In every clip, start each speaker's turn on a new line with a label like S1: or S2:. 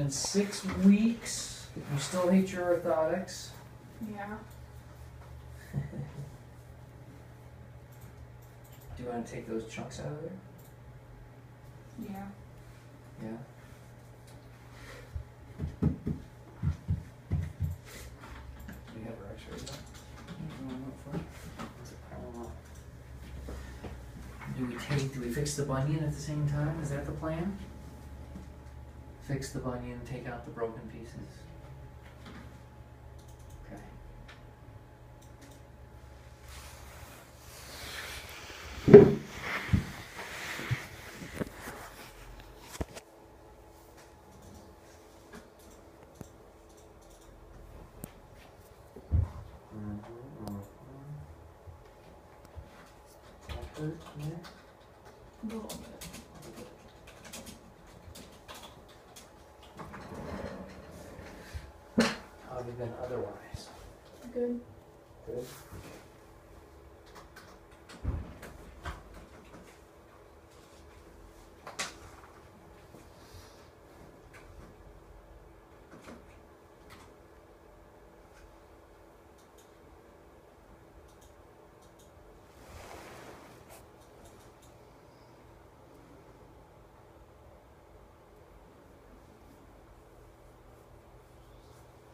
S1: been 6 weeks. You still hate your orthotics.
S2: Yeah.
S1: Do you want to take those chunks out of there?
S2: Yeah.
S1: Yeah. Do you have our x-rays up? Do we fix the bunion at the same time? Is that the plan? Fix the bunion, take out the broken pieces. Okay. That hurt, yeah?
S2: A little bit.
S1: How have you been otherwise?
S2: Good.
S1: Good.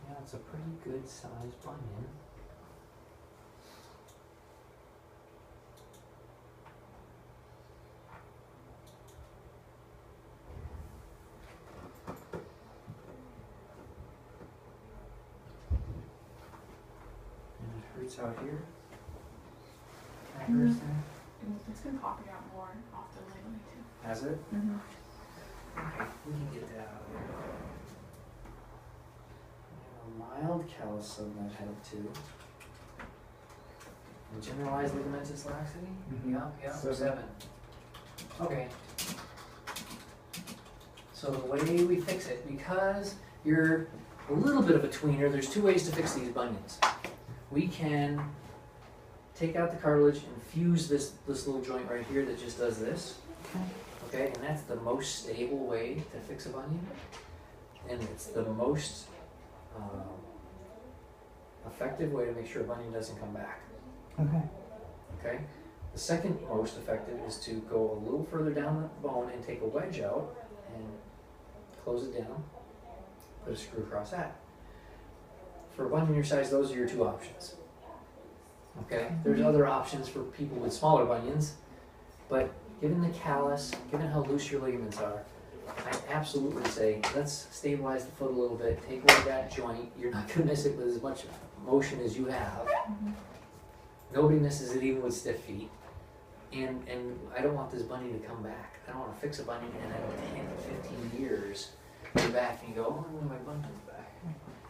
S1: Yeah, it's a pretty good sized bunion. And it hurts out here. That hurts there.
S2: It's been popping out more often lately too.
S1: Has it?
S2: Mm-hmm.
S1: Okay, we can get that out of there. We have a mild callus subnet head too. And generalized ligamentous laxity? Yeah, 7. Okay. So the way we fix it, because you're a little bit of a tweener, there's 2 ways to fix these bunions. We can take out the cartilage and fuse this little joint right here that just does this. Okay, and that's the most stable way to fix a bunion. And it's the most effective way to make sure a bunion doesn't come back.
S3: Okay.
S1: Okay? The second most effective is to go a little further down the bone and take a wedge out and close it down, put a screw across that. For a bunion your size, those are your 2 options. Okay? There's other options for people with smaller bunions, but given the callus, given how loose your ligaments are, I absolutely say let's stabilize the foot a little bit, take away that joint. You're not going to miss it with as much motion as you have.
S2: Mm-hmm.
S1: Nobody misses it even with stiff feet. And I don't want this bunion to come back. I don't want to fix a bunion and then in 10 to 15 years you're back and you go, oh, my bunion's back.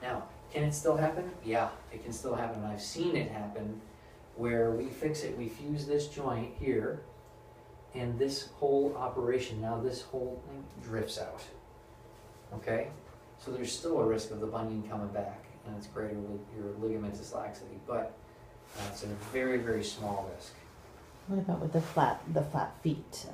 S1: Now, can it still happen? Yeah, it can still happen. And I've seen it happen where we fix it, we fuse this joint here, and this whole operation, now this whole thing drifts out. Okay? So there's still a risk of the bunion coming back, and it's greater with your ligamentous laxity, but it's a very, very small risk.
S3: What about with the flat feet?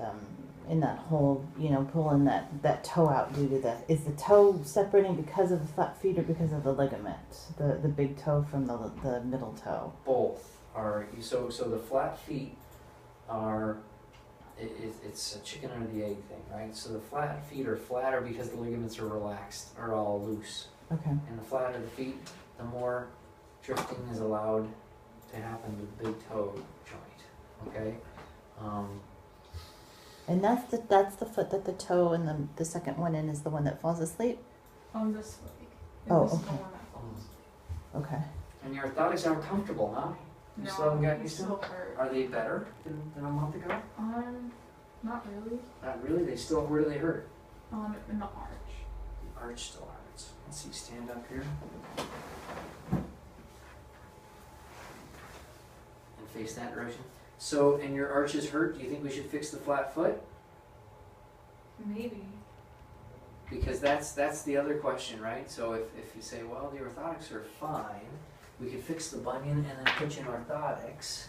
S3: In that whole, pulling that toe out due to is the toe separating because of the flat feet or because of the ligament? The big toe from the middle toe?
S1: Both are, so the flat feet are, it's a chicken or the egg thing, right? So the flat feet are flatter because the ligaments are relaxed, are all loose.
S3: Okay.
S1: And the flatter the feet, the more drifting is allowed to happen with the big toe joint, okay?
S3: And that's the foot that the toe and the second one in is the one that falls asleep?
S2: On this leg.
S3: Oh,
S2: This is the
S3: okay.
S2: one that falls.
S3: Okay.
S1: And your orthotics aren't comfortable, huh? You
S2: No,
S1: still haven't gotten
S2: it
S1: used to
S2: still
S1: them?
S2: hurt.
S1: Are they better than a month ago?
S2: Not really.
S1: Not really, they still, where do they hurt?
S2: In the arch.
S1: The arch still hurts. Let's see, stand up here. And face that direction. So, and your arches hurt, do you think we should fix the flat foot?
S2: Maybe.
S1: Because that's the other question, right? So if you say, well, the orthotics are fine, we could fix the bunion and then put you in orthotics,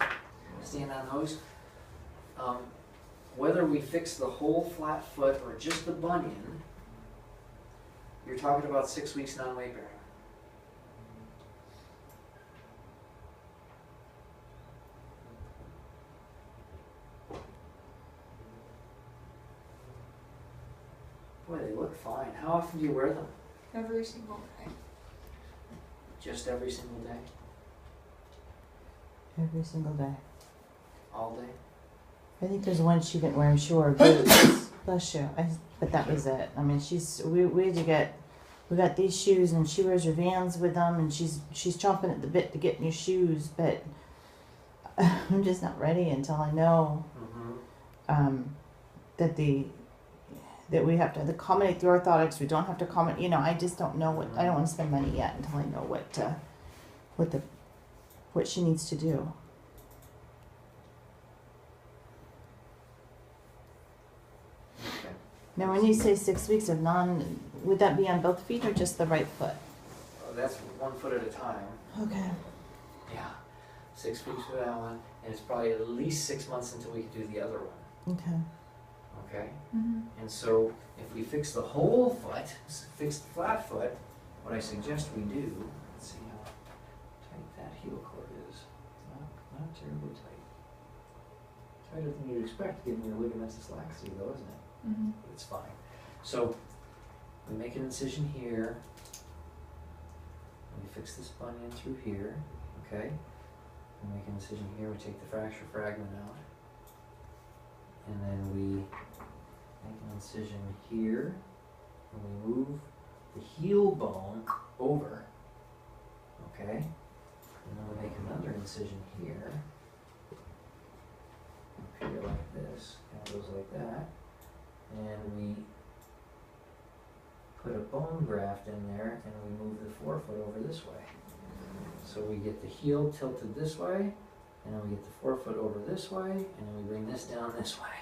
S1: stand on those. Whether we fix the whole flat foot or just the bunion, you're talking about 6 weeks non-weight bearing. Boy, they look fine. How often do you wear them?
S2: Every single day.
S1: Just every single day?
S3: Every single day.
S1: All day?
S3: I think there's one she didn't wear, I'm sure, boots. Bless you. But that was it. I mean, we had to get, we got these shoes and she wears her Vans with them and she's chomping at the bit to get new shoes, but I'm just not ready until I know that we have to accommodate the orthotics. We don't have to accommodate, you know, I just don't know what, I don't want to spend money yet until I know what she needs to do.
S1: Okay.
S3: Now, when you say 6 weeks of would that be on both feet or just the right foot?
S1: That's 1 foot at a time.
S3: Okay.
S1: Yeah. 6 weeks for that one, and it's probably at least 6 months until we can do the other one.
S3: Okay.
S1: Okay?
S2: Mm-hmm.
S1: And so if we fix the whole foot, fix the flat foot, what I suggest we do, let's see how tight that heel cord is. Not terribly tight. Tighter than you'd expect given your ligaments is laxity though, isn't it?
S2: Mm-hmm.
S1: But it's fine. So we make an incision here. We fix this bunion through here, okay? We make an incision here, we take the fracture fragment out. And then we make an incision here, and we move the heel bone over, okay? And then we make another incision here, up here like this, and it goes like that. And we put a bone graft in there, and we move the forefoot over this way. So we get the heel tilted this way, and then we get the forefoot over this way, and then we bring this down this way.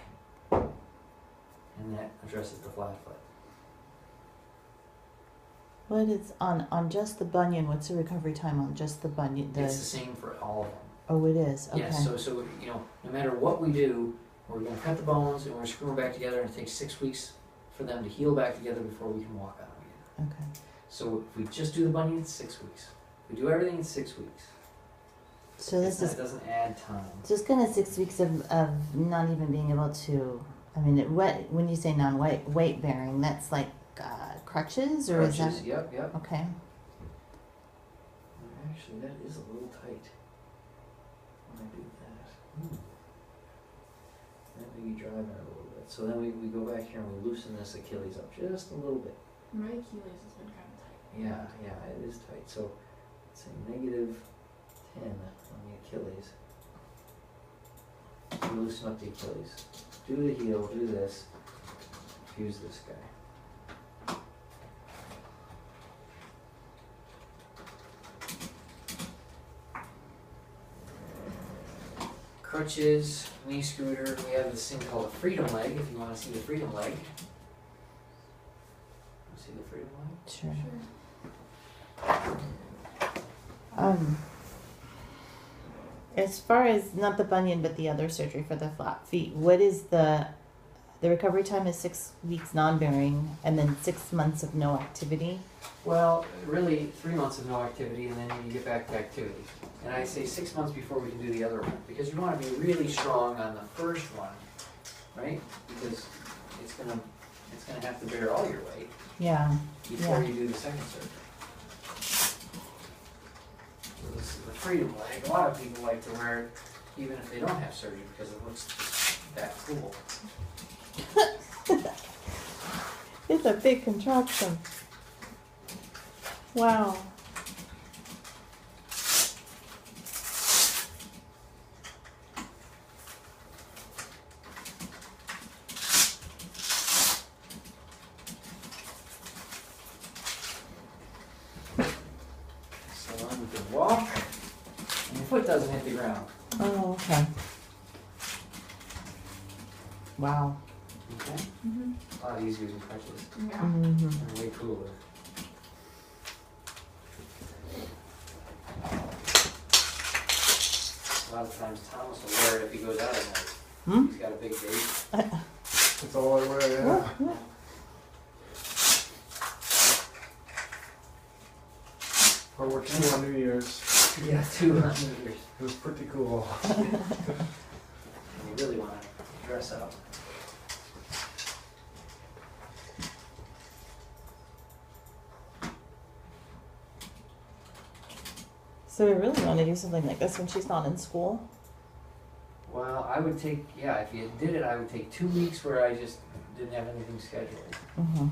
S1: And that addresses the flat foot.
S3: What is on just the bunion? What's the recovery time on just the bunion?
S1: It's the same for all of them.
S3: Oh, it is. Okay.
S1: Yes, so you know, no matter what we do, we're going to cut the bones and we're screwing back together, and it takes 6 weeks for them to heal back together before we can walk on them again.
S3: Okay.
S1: So if we just do the bunion, it's 6 weeks. If we do everything, it's 6 weeks.
S3: So this
S1: It doesn't add time.
S3: just kind of 6 weeks of not even being able to. I mean, when you say non-weight bearing, that's like crutches, or is
S1: Crutches,
S3: that
S1: yep.
S3: okay?
S1: Actually, that is a little tight when I do that. That may be driving it a little bit. So then we go back here and we loosen this Achilles up just a little bit.
S2: My Achilles has been kind of tight.
S1: Yeah, it is tight. So let's say -10 on the Achilles. We loosen up the Achilles. Do the heel, do this, fuse this guy. Crutches, knee scooter, we have this thing called a freedom leg, if you want to see the freedom leg. See the freedom leg?
S3: Sure.
S2: Sure.
S3: As far as not the bunion but the other surgery for the flat feet, what is the recovery time is 6 weeks non-bearing and then 6 months of no activity?
S1: Well, really 3 months of no activity and then you get back to activity. And I say 6 months before we can do the other one, because you want to be really strong on the first one, right? Because it's gonna have to bear all your weight
S3: Yeah.
S1: before you do the second surgery. So this is the freedom leg. A lot of people like to wear it even if they don't have surgery because it looks that cool.
S3: It's a big contraction. Wow.
S1: So then we can walk and your foot doesn't hit the ground.
S3: Oh, okay. Wow.
S1: Okay?
S2: Mm-hmm.
S1: A lot easier than crutches.
S2: Yeah.
S3: Mm-hmm.
S1: And way cooler. A lot of times Thomas will wear it if he goes out at night.
S3: Hmm?
S1: He's got a big date.
S4: That's all I wear, yeah. Or we're two on New Year's.
S1: Yeah, 200 years.
S4: It was pretty cool.
S1: And you really want to dress up.
S3: So we really want to do something like this when she's not in school.
S1: Well, I would take, yeah, if you did it, I would take 2 weeks where I just didn't have anything scheduled.
S3: Mm-hmm.